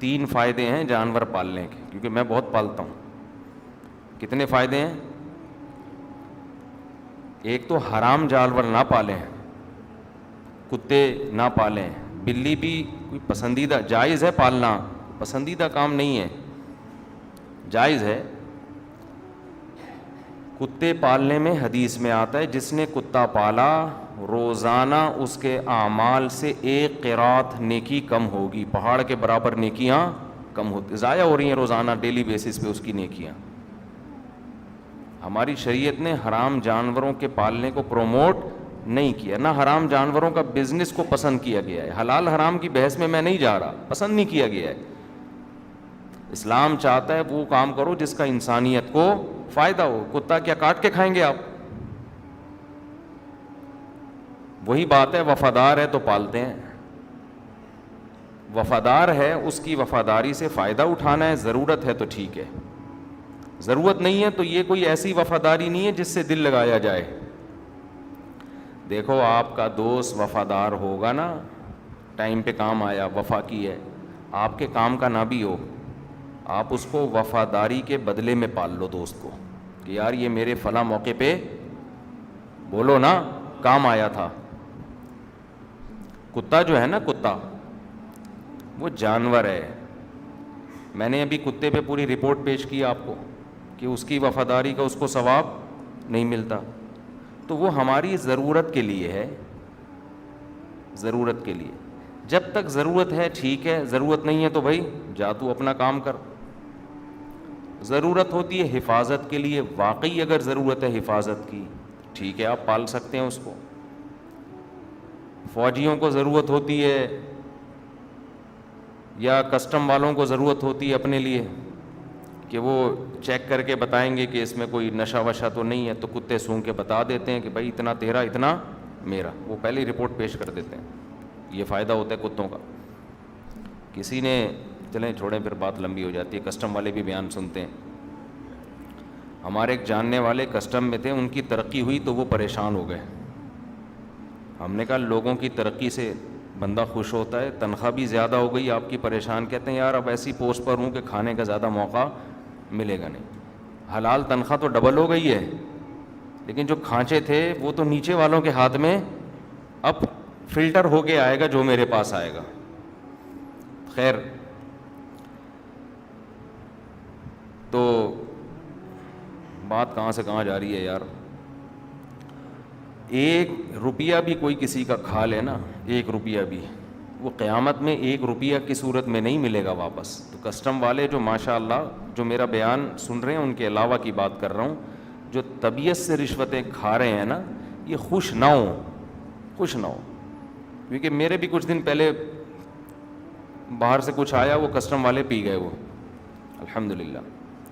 3 فائدے ہیں جانور پالنے کے، کیونکہ میں بہت پالتا ہوں. کتنے فائدے ہیں؟ ایک تو حرام جانور نہ پالیں، کتے نہ پالیں. بلی بھی کوئی پسندیدہ، جائز ہے پالنا، پسندیدہ کام نہیں ہے، جائز ہے. کتے پالنے میں حدیث میں آتا ہے جس نے کتا پالا روزانہ اس کے اعمال سے 1 قرات نیکی کم ہوگی، پہاڑ کے برابر نیکیاں کم ہوتی، ضائع ہو رہی ہیں روزانہ ڈیلی بیسس پہ اس کی نیکیاں. ہماری شریعت نے حرام جانوروں کے پالنے کو پروموٹ نہیں کیا، نہ حرام جانوروں کا بزنس کو پسند کیا گیا ہے. حلال حرام کی بحث میں نہیں جا رہا، پسند نہیں کیا گیا ہے. اسلام چاہتا ہے وہ کام کرو جس کا انسانیت کو فائدہ ہو. کتا کیا کاٹ کے کھائیں گے آپ؟ وہی بات ہے، وفادار ہے تو پالتے ہیں. وفادار ہے، اس کی وفاداری سے فائدہ اٹھانا ہے، ضرورت ہے تو ٹھیک ہے، ضرورت نہیں ہے تو یہ کوئی ایسی وفاداری نہیں ہے جس سے دل لگایا جائے. دیکھو آپ کا دوست وفادار ہوگا نا، ٹائم پہ کام آیا، وفا کی ہے، آپ کے کام کا نہ بھی ہو، آپ اس کو وفاداری کے بدلے میں پال لو دوست کو، کہ یار یہ میرے فلاں موقع پہ بولو نا کام آیا تھا. کتا جو ہے نا، کتا وہ جانور ہے. میں نے ابھی کتے پہ پوری رپورٹ پیش کی آپ کو کہ اس کی وفاداری کا اس کو ثواب نہیں ملتا. تو وہ ہماری ضرورت کے لیے ہے، ضرورت کے لیے. جب تک ضرورت ہے ٹھیک ہے، ضرورت نہیں ہے تو بھائی جا تو اپنا کام کر. ضرورت ہوتی ہے حفاظت کے لیے، واقعی اگر ضرورت ہے حفاظت کی ٹھیک ہے آپ پال سکتے ہیں اس کو. فوجیوں کو ضرورت ہوتی ہے یا کسٹم والوں کو ضرورت ہوتی ہے اپنے لیے کہ وہ چیک کر کے بتائیں گے کہ اس میں کوئی نشہ وشہ تو نہیں ہے، تو کتے سونگھ کے بتا دیتے ہیں کہ بھائی اتنا تیرا اتنا میرا، وہ پہلے ہی رپورٹ پیش کر دیتے ہیں. یہ فائدہ ہوتا ہے کتوں کا. کسی نے، چلیں چھوڑیں پھر بات لمبی ہو جاتی ہے، کسٹم والے بھی بیان سنتے ہیں. ہمارے ایک جاننے والے کسٹم میں تھے، ان کی ترقی ہوئی تو وہ پریشان ہو گئے. ہم نے کہا لوگوں کی ترقی سے بندہ خوش ہوتا ہے، تنخواہ بھی زیادہ ہو گئی آپ کی، پریشان. کہتے ہیں یار اب ایسی پوسٹ پر ہوں کہ کھانے کا زیادہ موقع ملے گا نہیں. حلال تنخواہ تو ڈبل ہو گئی ہے، لیکن جو کھانچے تھے وہ تو نیچے والوں کے ہاتھ میں اب فلٹر ہو کے آئے گا جو میرے پاس آئے گا. خیر، تو بات کہاں سے کہاں جا رہی ہے یار. 1 روپیہ بھی کوئی کسی کا کھا لے نا، 1 روپیہ بھی، وہ قیامت میں 1 روپیہ کی صورت میں نہیں ملے گا واپس. تو کسٹم والے جو ماشاء اللہ جو میرا بیان سن رہے ہیں ان کے علاوہ کی بات کر رہا ہوں، جو طبیعت سے رشوتیں کھا رہے ہیں نا، یہ خوش نہ ہوں، خوش نہ ہوں. کیونکہ میرے بھی کچھ دن پہلے باہر سے کچھ آیا، وہ کسٹم والے پی گئے، وہ الحمدللہ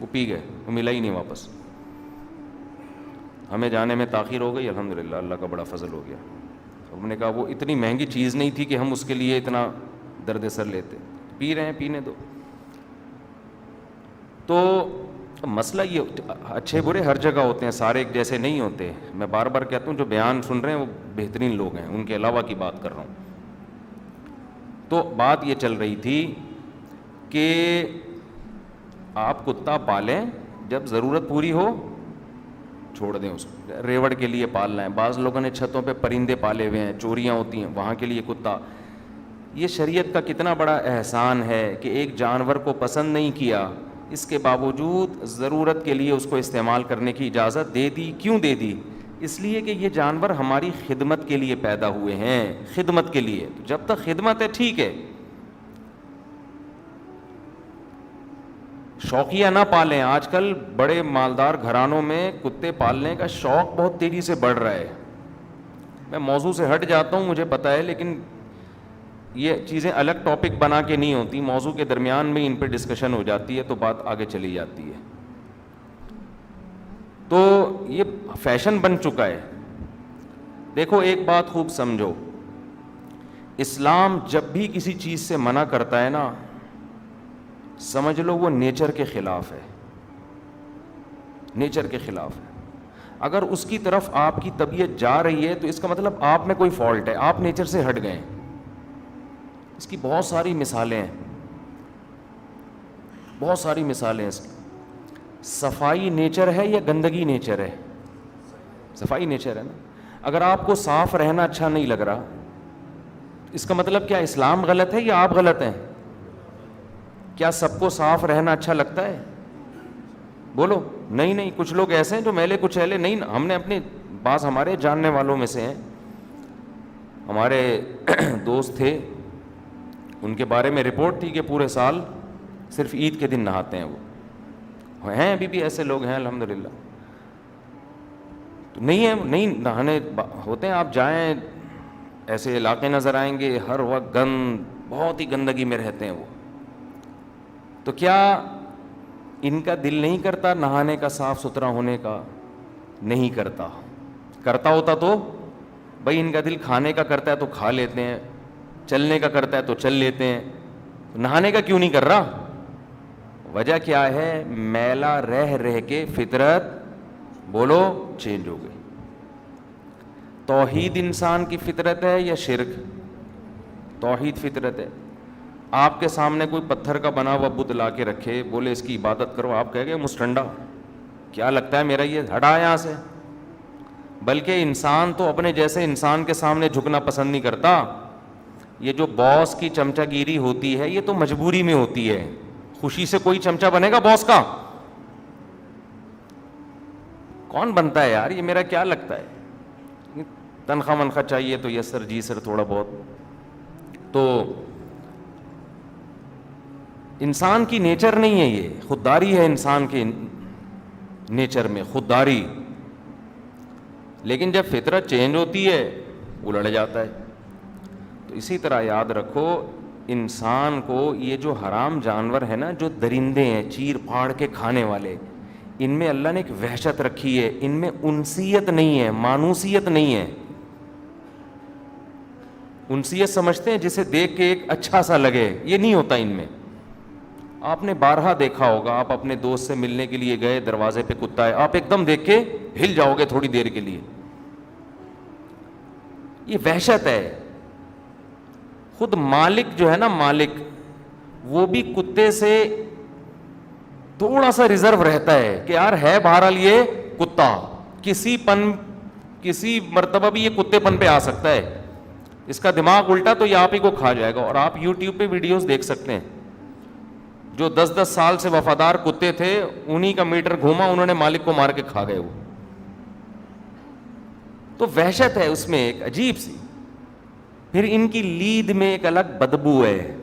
وہ پی گئے، وہ ملا ہی نہیں واپس. ہمیں جانے میں تاخیر ہو گئی، الحمدللہ اللہ کا بڑا فضل ہو گیا. ہم نے کہا وہ اتنی مہنگی چیز نہیں تھی کہ ہم اس کے لیے اتنا درد سر لیتے. پی رہے ہیں، پینے دو. تو مسئلہ یہ، اچھے برے ہر جگہ ہوتے ہیں، سارے ایک جیسے نہیں ہوتے. میں بار بار کہتا ہوں جو بیان سن رہے ہیں وہ بہترین لوگ ہیں، ان کے علاوہ کی بات کر رہا ہوں. تو بات یہ چل رہی تھی کہ آپ کتا پالیں، جب ضرورت پوری ہو چھوڑ دیں اس کو. ریوڑ کے لیے پالنا ہے، بعض لوگوں نے چھتوں پہ پرندے پالے ہوئے ہیں، چوریاں ہوتی ہیں وہاں کے لیے کتا. یہ شریعت کا کتنا بڑا احسان ہے کہ ایک جانور کو پسند نہیں کیا، اس کے باوجود ضرورت کے لیے اس کو استعمال کرنے کی اجازت دے دی. کیوں دے دی؟ اس لیے کہ یہ جانور ہماری خدمت کے لیے پیدا ہوئے ہیں، خدمت کے لیے. تو جب تک خدمت ہے ٹھیک ہے. شوقیہ نہ پالیں. آج کل بڑے مالدار گھرانوں میں کتے پالنے کا شوق بہت تیزی سے بڑھ رہا ہے. میں موضوع سے ہٹ جاتا ہوں مجھے پتہ ہے، لیکن یہ چیزیں الگ ٹاپک بنا کے نہیں ہوتی، موضوع کے درمیان میں ان پہ ڈسکشن ہو جاتی ہے تو بات آگے چلی جاتی ہے. تو یہ فیشن بن چکا ہے. دیکھو ایک بات خوب سمجھو، اسلام جب بھی کسی چیز سے منع کرتا ہے نا، سمجھ لو وہ نیچر کے خلاف ہے، نیچر کے خلاف ہے. اگر اس کی طرف آپ کی طبیعت جا رہی ہے تو اس کا مطلب آپ میں کوئی فالٹ ہے، آپ نیچر سے ہٹ گئے. اس کی بہت ساری مثالیں ہیں. بہت ساری مثالیں ہیں اس کی. صفائی نیچر ہے یا گندگی نیچر ہے؟ صفائی نیچر ہے نا. اگر آپ کو صاف رہنا اچھا نہیں لگ رہا، اس کا مطلب کیا اسلام غلط ہے یا آپ غلط ہیں؟ کیا سب کو صاف رہنا اچھا لگتا ہے؟ بولو. نہیں، کچھ لوگ ایسے ہیں جو میلے کچیلے نہیں. ہم نے اپنے بعض ہمارے جاننے والوں میں سے ہیں، ہمارے دوست تھے، ان کے بارے میں رپورٹ تھی کہ پورے سال صرف عید کے دن نہاتے ہیں. وہ ہیں ابھی بھی ایسے لوگ ہیں الحمدللہ. تو نہیں نہانے ہوتے ہیں. آپ جائیں ایسے علاقے نظر آئیں گے ہر وقت گند، بہت ہی گندگی میں رہتے ہیں وہ. تو کیا ان کا دل نہیں کرتا نہانے کا، صاف ستھرا ہونے کا؟ نہیں کرتا. کرتا ہوتا تو بھائی ان کا دل کھانے کا کرتا ہے تو کھا لیتے ہیں، چلنے کا کرتا ہے تو چل لیتے ہیں. نہانے کا کیوں نہیں کر رہا؟ وجہ کیا ہے؟ میلا رہ کے فطرت بولو چینج ہو گئی. توحید انسان کی فطرت ہے یا شرک؟ توحید فطرت ہے. آپ کے سامنے کوئی پتھر کا بنا ہوا بت لا کے رکھے، بولے اس کی عبادت کرو، آپ کہہ گئے مسٹنڈا، کیا لگتا ہے میرا یہ، ہٹا یہاں سے. بلکہ انسان تو اپنے جیسے انسان کے سامنے جھکنا پسند نہیں کرتا. یہ جو باس کی چمچہ گیری ہوتی ہے یہ تو مجبوری میں ہوتی ہے. خوشی سے کوئی چمچہ بنے گا باس کا؟ کون بنتا ہے یار؟ یہ میرا کیا لگتا ہے، تنخواہ منخواہ چاہیے تو یس سر جی سر تھوڑا بہت. تو انسان کی نیچر نہیں ہے یہ، خودداری ہے انسان کے نیچر میں، خودداری. لیکن جب فطرت چینج ہوتی ہے وہ لڑ جاتا ہے. تو اسی طرح یاد رکھو انسان کو یہ جو حرام جانور ہے نا، جو درندے ہیں چیر پھاڑ کے کھانے والے، ان میں اللہ نے ایک وحشت رکھی ہے. ان میں انسیت نہیں ہے، مانوسیت نہیں ہے. انسیت سمجھتے ہیں جسے دیکھ کے ایک اچھا سا لگے، یہ نہیں ہوتا ان میں. آپ نے بارہا دیکھا ہوگا، آپ اپنے دوست سے ملنے کے لیے گئے، دروازے پہ کتا ہے، آپ ایک دم دیکھ کے ہل جاؤ گے تھوڑی دیر کے لیے. یہ وحشت ہے. خود مالک جو ہے نا، مالک وہ بھی کتے سے تھوڑا سا ریزرو رہتا ہے کہ یار ہے بہرحال یہ کتا، کسی مرتبہ بھی یہ کتے پن پہ آ سکتا ہے. اس کا دماغ الٹا تو یہ آپ ہی کو کھا جائے گا. اور آپ یوٹیوب پہ ویڈیوز دیکھ سکتے ہیں، جو 10 سال سے وفادار کتے تھے انہی کا میٹر گھوما، انہوں نے مالک کو مار کے کھا گئے وہ. تو وحشت ہے اس میں ایک عجیب سی. پھر ان کی لید میں ایک الگ بدبو ہے،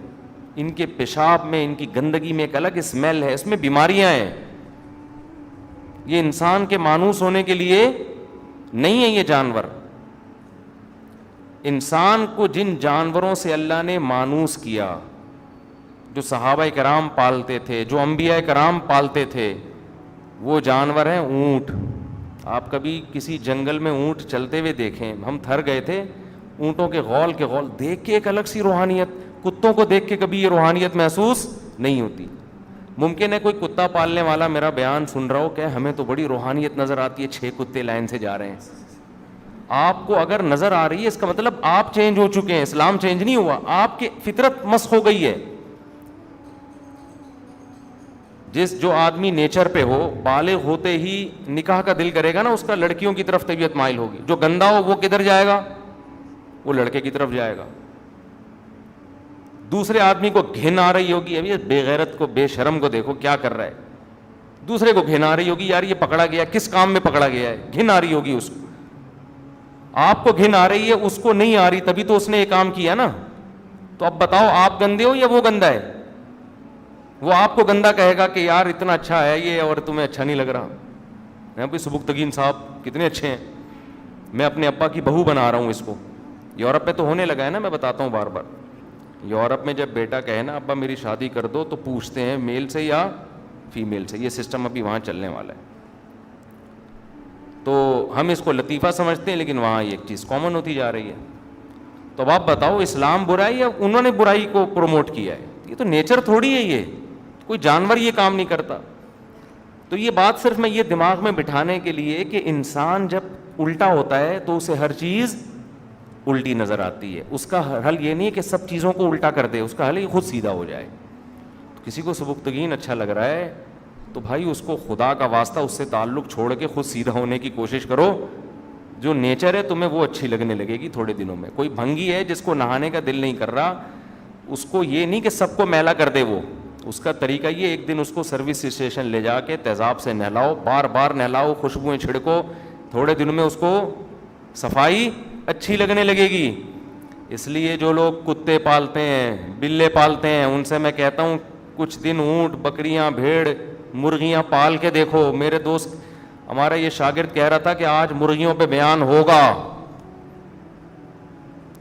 ان کے پیشاب میں، ان کی گندگی میں ایک الگ اسمیل ہے، اس میں بیماریاں ہیں. یہ انسان کے مانوس ہونے کے لیے نہیں ہے یہ جانور. انسان کو جن جانوروں سے اللہ نے مانوس کیا، جو صحابہ کرام پالتے تھے، جو انبیاء کرام پالتے تھے، وہ جانور ہیں اونٹ. آپ کبھی کسی جنگل میں اونٹ چلتے ہوئے دیکھیں، ہم تھر گئے تھے. اونٹوں کے غول دیکھ کے ایک الگ سی روحانیت. کتوں کو دیکھ کے کبھی یہ روحانیت محسوس نہیں ہوتی. ممکن ہے کوئی کتا پالنے والا میرا بیان سن رہا ہو کہ ہمیں تو بڑی روحانیت نظر آتی ہے، 6 کتے لائن سے جا رہے ہیں. آپ کو اگر نظر آ رہی ہے اس کا مطلب آپ چینج ہو چکے ہیں، اسلام چینج نہیں ہوا، آپ کی فطرت مسخ ہو گئی ہے. جو آدمی نیچر پہ ہو، بالغ ہوتے ہی نکاح کا دل کرے گا نا، اس کا لڑکیوں کی طرف طبیعت مائل ہوگی. جو گندا ہو وہ کدھر جائے گا؟ وہ لڑکے کی طرف جائے گا. دوسرے آدمی کو گھن آ رہی ہوگی، ابھی بے غیرت کو، بے شرم کو دیکھو کیا کر رہا ہے. دوسرے کو گھن آ رہی ہوگی، یار یہ پکڑا گیا، کس کام میں پکڑا گیا ہے، گھن آ رہی ہوگی اس کو. آپ کو گھن آ رہی ہے، اس کو نہیں آ رہی، تبھی تو اس نے یہ کام کیا نا. تو اب بتاؤ آپ گندے ہو یا وہ گندا ہے؟ وہ آپ کو گندا کہے گا کہ یار اتنا اچھا ہے یہ اور تمہیں اچھا نہیں لگ رہا. بھائی سبکتگین صاحب کتنے اچھے ہیں، میں اپنے ابا کی بہو بنا رہا ہوں اس کو. یورپ میں تو ہونے لگا ہے نا، میں بتاتا ہوں بار بار. یورپ میں جب بیٹا کہے نا ابا میری شادی کر دو، تو پوچھتے ہیں میل سے یا فیمیل سے. یہ سسٹم ابھی وہاں چلنے والا ہے. تو ہم اس کو لطیفہ سمجھتے ہیں، لیکن وہاں ایک چیز کامن ہوتی جا رہی ہے. تو اب آپ بتاؤ اسلام برا ہے یا انہوں نے برائی کو پروموٹ کیا ہے؟ یہ تو نیچر تھوڑی ہے، یہ کوئی جانور یہ کام نہیں کرتا. تو یہ بات صرف میں یہ دماغ میں بٹھانے کے لیے کہ انسان جب الٹا ہوتا ہے تو اسے ہر چیز الٹی نظر آتی ہے. اس کا حل یہ نہیں ہے کہ سب چیزوں کو الٹا کر دے، اس کا حل ہے خود سیدھا ہو جائے. کسی کو سبکتگین اچھا لگ رہا ہے تو بھائی اس کو خدا کا واسطہ اس سے تعلق چھوڑ کے خود سیدھا ہونے کی کوشش کرو. جو نیچر ہے تمہیں وہ اچھی لگنے لگے گی تھوڑے دنوں میں. کوئی بھنگی ہے جس کو نہانے کا دل نہیں کر رہا, اس کو یہ نہیں کہ سب کو میلا کر دے, وہ اس کا طریقہ یہ ایک دن اس کو سروس اسٹیشن لے جا کے تیزاب سے نہلاؤ, بار بار نہلاؤ, خوشبوئیں چھڑکو, تھوڑے دنوں میں اس کو صفائی اچھی لگنے لگے گی. اس لیے جو لوگ کتے پالتے ہیں, بلے پالتے ہیں, ان سے میں کہتا ہوں کچھ دن اونٹ, بکریاں, بھیڑ, مرغیاں پال کے دیکھو. میرے دوست ہمارا یہ شاگرد کہہ رہا تھا کہ آج مرغیوں پہ بیان ہوگا.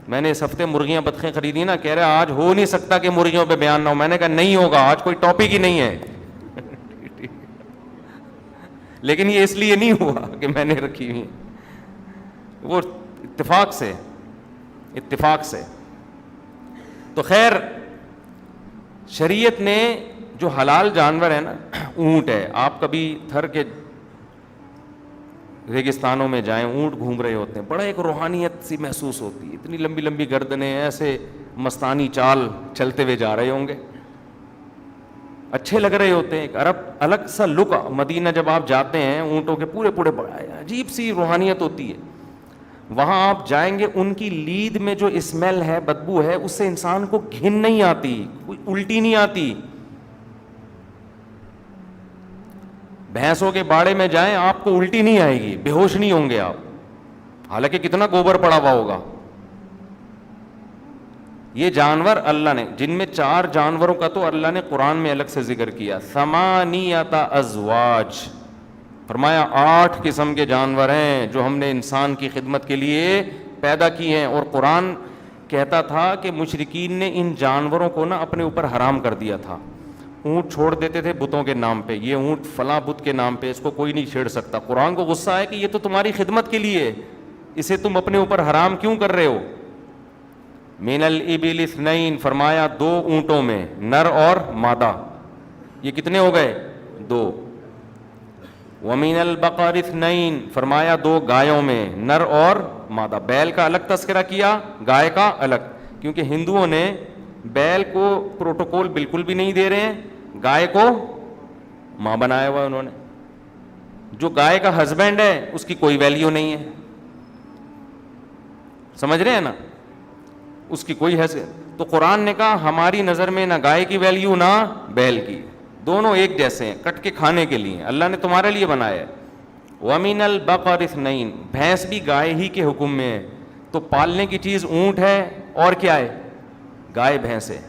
میں نے اس ہفتے مرغیاں بطخیں خریدی نا, کہہ رہے آج ہو نہیں سکتا کہ مرغیوں پہ بیان نہ ہو. میں نے کہا نہیں ہوگا, آج کوئی ٹاپک ہی نہیں ہے. لیکن یہ اس لیے نہیں ہوا کہ میں نے رکھی ہوئی, وہ اتفاق سے. تو خیر شریعت نے جو حلال جانور ہے نا, اونٹ ہے, آپ کبھی تھر کے ریگستانوں میں جائیں, اونٹ گھوم رہے ہوتے ہیں, بڑا ایک روحانیت سی محسوس ہوتی ہے. اتنی لمبی لمبی گردنیں, ایسے مستانی چال چلتے ہوئے جا رہے ہوں گے, اچھے لگ رہے ہوتے ہیں. ایک الگ سا لک, مدینہ جب آپ جاتے ہیں اونٹوں کے پورے عجیب سی روحانیت ہوتی ہے. وہاں آپ جائیں گے, ان کی لید میں جو اسمیل ہے, بدبو ہے, اس سے انسان کو گھن نہیں آتی, کوئی الٹی نہیں آتی. بھینسوں کے باڑے میں جائیں, آپ کو الٹی نہیں آئے گی, بے ہوش نہیں ہوں گے آپ, حالانکہ کتنا گوبر پڑا ہوا ہوگا. یہ جانور اللہ نے, جن میں 4 جانوروں کا تو اللہ نے قرآن میں الگ سے ذکر کیا, 8 ازواج, فرمایا 8 قسم کے جانور ہیں جو ہم نے انسان کی خدمت کے لیے پیدا کیے ہیں. اور قرآن کہتا تھا کہ مشرکین نے ان جانوروں کو نا اپنے اوپر حرام کر دیا تھا. اونٹ چھوڑ دیتے تھے بتوں کے نام پہ, یہ اونٹ فلاں بت کے نام پہ, اس کو کوئی نہیں چھیڑ سکتا. قرآن کو غصہ ہے کہ یہ تو تمہاری خدمت کے لیے, اسے تم اپنے اوپر حرام کیوں کر رہے ہو. من الابل 2, فرمایا 2 اونٹوں میں, نر اور مادہ, یہ کتنے ہو گئے 2. ومن البقر 2, فرمایا 2 گایوں میں, نر اور مادہ. بیل کا الگ تذکرہ کیا, گائے کا الگ, کیونکہ ہندوؤں نے بیل کو پروٹوکول بالکل بھی نہیں دے رہے ہیں, گائے کو ماں بنایا ہوا انہوں نے. جو گائے کا ہسبینڈ ہے اس کی کوئی ویلیو نہیں ہے, سمجھ رہے ہیں نا, اس کی کوئی حیثیت. تو قرآن نے کہا ہماری نظر میں نہ گائے کی ویلیو نہ بیل کی, دونوں ایک جیسے ہیں, کٹ کے کھانے کے لیے اللہ نے تمہارے لیے بنایا ہے. وَمِنَ الْبَقَرِ 2, بھینس بھی گائے ہی کے حکم میں ہے. تو پالنے کی چیز اونٹ ہے, اور کیا ہے, گائے بھینس ہے.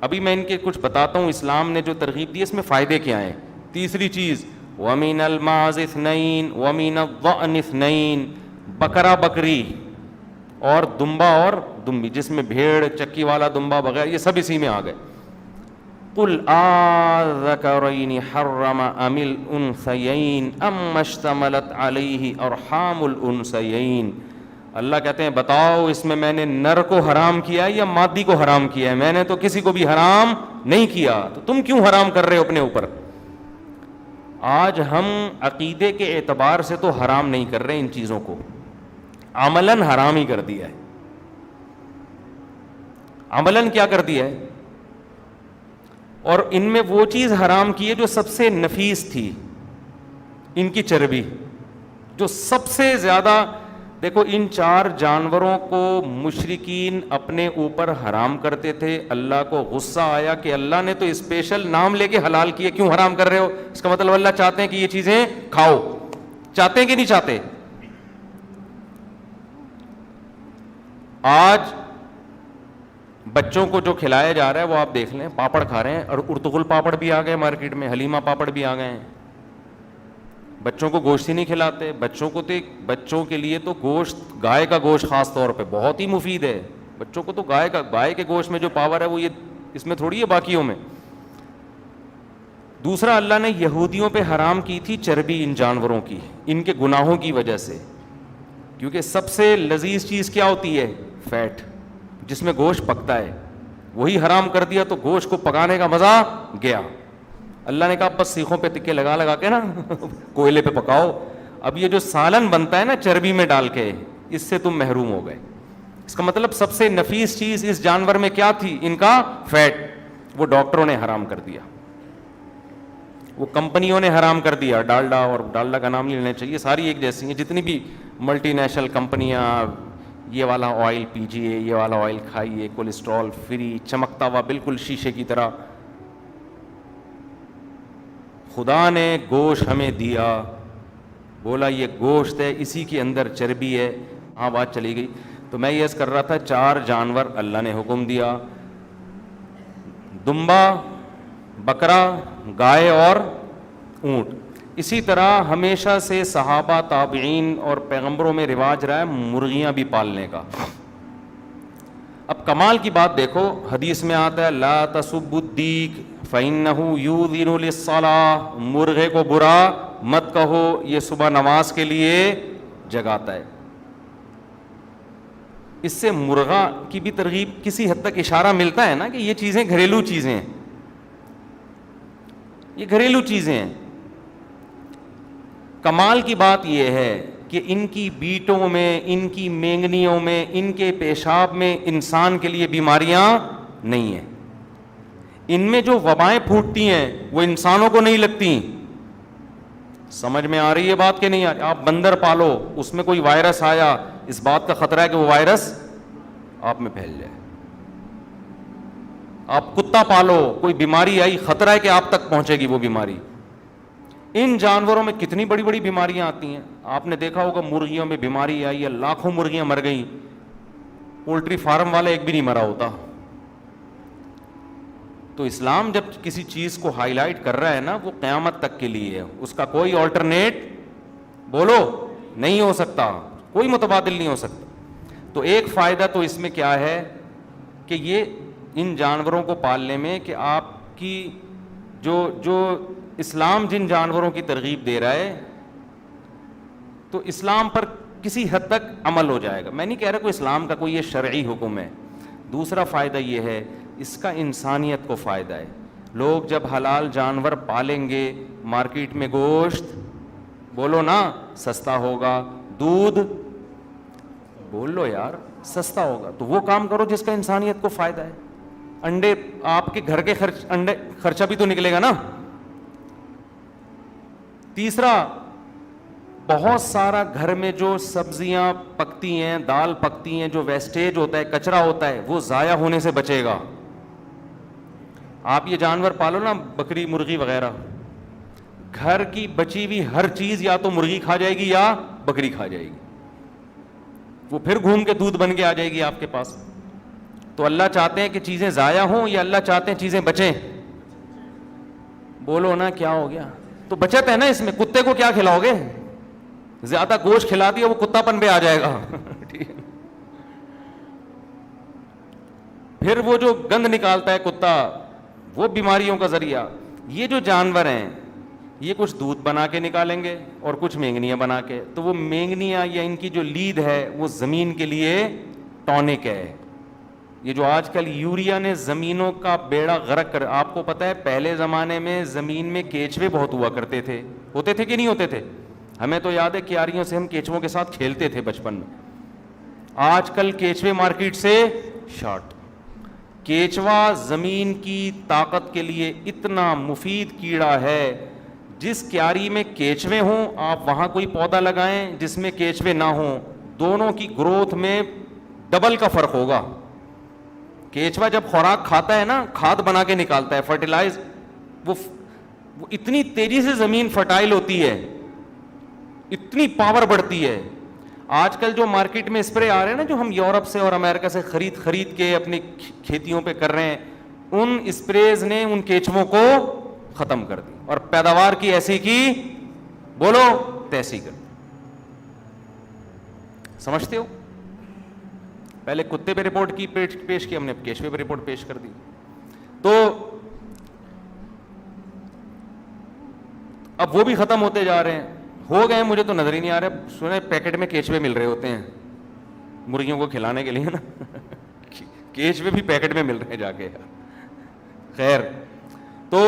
ابھی میں ان کے کچھ بتاتا ہوں, اسلام نے جو ترغیب دی اس میں فائدے کیا ہیں. تیسری چیز وَمِنَ الْمَعْزِ 2 وَمِنَ الضَّأْنِ 2, بکرا بکری اور دمبا اور دمبی, جس میں بھیڑ, چکی والا دمبا وغیرہ یہ سب اسی میں آ گئے. قُلْ آذَكَرَيْنِ حَرَّمَ أَمِ الْأُنْثَيَيْنِ أَمَّا اشْتَمَلَتْ عَلَيْهِ أَرْحَامُ الْأُنْثَيَيْنِ. اللہ کہتے ہیں بتاؤ اس میں نے نر کو حرام کیا ہے یا مادی کو حرام کیا ہے. میں نے تو کسی کو بھی حرام نہیں کیا, تو تم کیوں حرام کر رہے ہو اپنے اوپر. آج ہم عقیدے کے اعتبار سے تو حرام نہیں کر رہے ان چیزوں کو, عملاً حرام ہی کر دیا ہے. عملاً کیا کر دیا ہے, اور ان میں وہ چیز حرام کی ہے جو سب سے نفیس تھی, ان کی چربی جو سب سے زیادہ. دیکھو ان 4 جانوروں کو مشرکین اپنے اوپر حرام کرتے تھے, اللہ کو غصہ آیا کہ اللہ نے تو اسپیشل نام لے کے حلال کیے, کیوں حرام کر رہے ہو. اس کا مطلب اللہ چاہتے ہیں کہ یہ چیزیں کھاؤ, چاہتے ہیں کہ نہیں چاہتے. آج بچوں کو جو کھلایا جا رہا ہے وہ آپ دیکھ لیں, پاپڑ کھا رہے ہیں, اور ارتغل پاپڑ بھی آ گئے مارکیٹ میں, حلیمہ پاپڑ بھی آ گئے ہیں. بچوں کو گوشت ہی نہیں کھلاتے. بچوں کے لیے تو گوشت, گائے کا گوشت خاص طور پہ بہت ہی مفید ہے. بچوں کو تو گائے کے گوشت میں جو پاور ہے وہ یہ اس میں تھوڑی ہے باقیوں میں. دوسرا, اللہ نے یہودیوں پہ حرام کی تھی چربی ان جانوروں کی, ان کے گناہوں کی وجہ سے, کیونکہ سب سے لذیذ چیز کیا ہوتی ہے, فیٹ, جس میں گوشت پکتا ہے. وہی حرام کر دیا تو گوشت کو پکانے کا مزہ گیا. اللہ نے کہا بس سیخوں پہ تکے لگا لگا کے نا کوئلے پہ پکاؤ. اب یہ جو سالن بنتا ہے نا چربی میں ڈال کے, اس سے تم محروم ہو گئے. اس کا مطلب سب سے نفیس چیز اس جانور میں کیا تھی, ان کا فیٹ. وہ ڈاکٹروں نے حرام کر دیا, وہ کمپنیوں نے حرام کر دیا. ڈالڈا, اور ڈالڈا کا نام نہیں لینا چاہیے, ساری ایک جیسی ہیں, جتنی بھی ملٹی نیشنل کمپنیاں, یہ والا آئل پیجیے, یہ والا آئل کھائیے, کولیسٹرول فری, چمکتا ہوا بالکل شیشے کی طرح. خدا نے گوشت ہمیں دیا, بولا یہ گوشت ہے, اسی کے اندر چربی ہے. ہاں بات چلی گئی. تو میں یہ کر رہا تھا, 4 جانور اللہ نے حکم دیا, دمبا, بکرا, گائے اور اونٹ. اسی طرح ہمیشہ سے صحابہ, تابعین اور پیغمبروں میں رواج رہا ہے مرغیاں بھی پالنے کا. اب کمال کی بات دیکھو, حدیث میں آتا ہے لا تسبوا الدیک فإنہ یؤذن للصلاۃ, مرغے کو برا مت کہو, یہ صبح نماز کے لیے جگاتا ہے. اس سے مرغا کی بھی ترغیب کسی حد تک اشارہ ملتا ہے نا کہ یہ چیزیں گھریلو چیزیں ہیں, یہ گھریلو چیزیں ہیں. کمال کی بات یہ ہے کہ ان کی بیٹوں میں, ان کی مینگنیوں میں, ان کے پیشاب میں انسان کے لیے بیماریاں نہیں ہیں. ان میں جو وبائیں پھوٹتی ہیں وہ انسانوں کو نہیں لگتی. سمجھ میں آ رہی ہے بات کہ نہیں آ رہی؟ آپ بندر پالو, اس میں کوئی وائرس آیا, اس بات کا خطرہ ہے کہ وہ وائرس آپ میں پھیل جائے. آپ کتا پالو, کوئی بیماری آئی, خطرہ ہے کہ آپ تک پہنچے گی وہ بیماری. ان جانوروں میں کتنی بڑی بڑی بیماریاں آتی ہیں. آپ نے دیکھا ہوگا مرغیوں میں بیماری آئی ہے, لاکھوں مرغیاں مر گئیں, پولٹری فارم والا ایک بھی نہیں مرا ہوتا. تو اسلام جب کسی چیز کو ہائی لائٹ کر رہا ہے نا, وہ قیامت تک کے لیے ہے, اس کا کوئی آلٹرنیٹ بولو نہیں ہو سکتا, کوئی متبادل نہیں ہو سکتا. تو ایک فائدہ تو اس میں کیا ہے کہ یہ ان جانوروں کو پالنے میں کہ آپ کی جو اسلام جن جانوروں کی ترغیب دے رہا ہے تو اسلام پر کسی حد تک عمل ہو جائے گا. میں نہیں کہہ رہا کوئی اسلام کا کوئی یہ شرعی حکم ہے. دوسرا فائدہ یہ ہے اس کا انسانیت کو فائدہ ہے. لوگ جب حلال جانور پالیں گے, مارکیٹ میں گوشت بولو نا سستا ہوگا, دودھ بول لو یار سستا ہوگا, تو وہ کام کرو جس کا انسانیت کو فائدہ ہے. انڈے, آپ کے گھر کے انڈے خرچہ بھی تو نکلے گا نا. تیسرا, بہت سارا گھر میں جو سبزیاں پکتی ہیں, دال پکتی ہیں, جو ویسٹیج ہوتا ہے, کچرا ہوتا ہے, وہ ضائع ہونے سے بچے گا. آپ یہ جانور پالو نا, بکری, مرغی وغیرہ, گھر کی بچی ہوئی ہر چیز یا تو مرغی کھا جائے گی یا بکری کھا جائے گی, وہ پھر گھوم کے دودھ بن کے آ جائے گی آپ کے پاس. تو اللہ چاہتے ہیں کہ چیزیں ضائع ہوں یا اللہ چاہتے ہیں چیزیں بچیں؟ بولو نا کیا ہو گیا؟ تو بچت ہے نا اس میں. کتے کو کیا کھلاؤ گے؟ زیادہ گوشت کھلا دیا وہ کتا پن پہ آ جائے گا. پھر وہ جو گند نکالتا ہے کتا, وہ بیماریوں کا ذریعہ. یہ جو جانور ہیں یہ کچھ دودھ بنا کے نکالیں گے اور کچھ مینگنیاں بنا کے, تو وہ مینگنیاں یا ان کی جو لید ہے وہ زمین کے لیے ٹونک ہے. یہ جو آج کل یوریا نے زمینوں کا بیڑا غرق کر, آپ کو پتہ ہے پہلے زمانے میں زمین میں کیچوے بہت ہوا کرتے تھے, ہوتے تھے کہ نہیں ہوتے تھے؟ ہمیں تو یاد ہے کیاریوں سے ہم کیچووں کے ساتھ کھیلتے تھے بچپن میں. آج کل کیچوے مارکیٹ سے شارٹ. کیچوا زمین کی طاقت کے لیے اتنا مفید کیڑا ہے, جس کیاری میں کیچوے ہوں آپ وہاں کوئی پودا لگائیں, جس میں کیچوے نہ ہوں, دونوں کی گروتھ میں ڈبل کا فرق ہوگا. کیچوا جب خوراک کھاتا ہے نا, کھاد بنا کے نکالتا ہے, فرٹیلائز, وہ اتنی تیزی سے زمین فرٹائل ہوتی ہے, اتنی پاور بڑھتی ہے. آج کل جو مارکیٹ میں اسپرے آ رہے ہیں نا, جو ہم یورپ سے اور امریکہ سے خرید کے اپنی کھیتیوں پہ کر رہے ہیں, ان اسپریز نے ان کیچووں کو ختم کر دی اور پیداوار کی ایسی کی بولو تیسی کر دی. سمجھتے ہو؟ پہلے کتے پہ رپورٹ کی پیش کی ہم نے, کیچوے پہ رپورٹ پیش کر دی. تو اب وہ بھی ختم ہوتے جا رہے ہیں, ہو گئے, مجھے تو نظر ہی نہیں آ رہا. سنے پیکٹ میں کیچوے مل رہے ہوتے ہیں مرغیوں کو کھلانے کے لیے نا, کیچوے بھی پیکٹ میں مل رہے ہیں جا کے. خیر, تو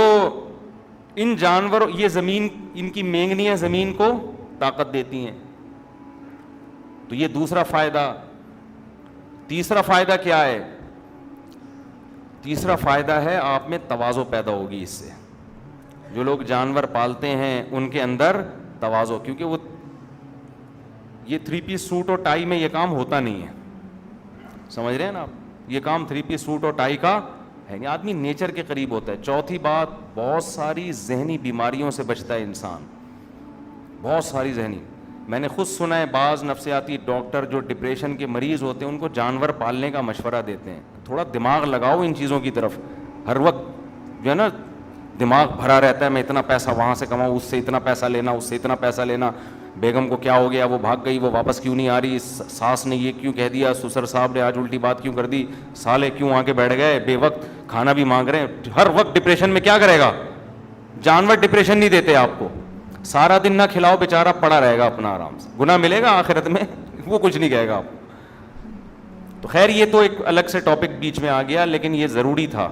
ان جانوروں, یہ زمین, ان کی مینگنیاں زمین کو طاقت دیتی ہیں. تو یہ دوسرا فائدہ. تیسرا فائدہ کیا ہے؟ تیسرا فائدہ ہے آپ میں تواضع پیدا ہوگی اس سے. جو لوگ جانور پالتے ہیں ان کے اندر تواضع, کیونکہ وہ یہ 3 پیس سوٹ اور ٹائی میں یہ کام ہوتا نہیں ہے, سمجھ رہے ہیں نا آپ, یہ کام 3 پیس سوٹ اور ٹائی کا ہے نہیں, آدمی نیچر کے قریب ہوتا ہے. چوتھی بات, بہت ساری ذہنی بیماریوں سے بچتا ہے انسان, بہت ساری ذہنی. میں نے خود سنا ہے بعض نفسیاتی ڈاکٹر جو ڈپریشن کے مریض ہوتے ہیں ان کو جانور پالنے کا مشورہ دیتے ہیں. تھوڑا دماغ لگاؤ ان چیزوں کی طرف, ہر وقت جو ہے نا دماغ بھرا رہتا ہے, میں اتنا پیسہ وہاں سے کماؤں, اس سے اتنا پیسہ لینا, اس سے اتنا پیسہ لینا, بیگم کو کیا ہو گیا, وہ بھاگ گئی, وہ واپس کیوں نہیں آ رہی, ساس نے یہ کیوں کہہ دیا, سسر صاحب نے آج الٹی بات کیوں کر دی, سالے کیوں آ کے بیٹھ گئے, بے وقت کھانا بھی مانگ رہے ہیں, ہر وقت ڈپریشن میں. کیا کرے گا جانور؟ ڈپریشن نہیں دیتے آپ کو, سارا دن نہ کھلاؤ, بیچارہ پڑا رہے گا اپنا آرام سے, گناہ ملے گا آخرت میں, وہ کچھ نہیں کہے گا آپ کو. تو خیر یہ تو ایک الگ سے ٹاپک بیچ میں آ گیا, لیکن یہ ضروری تھا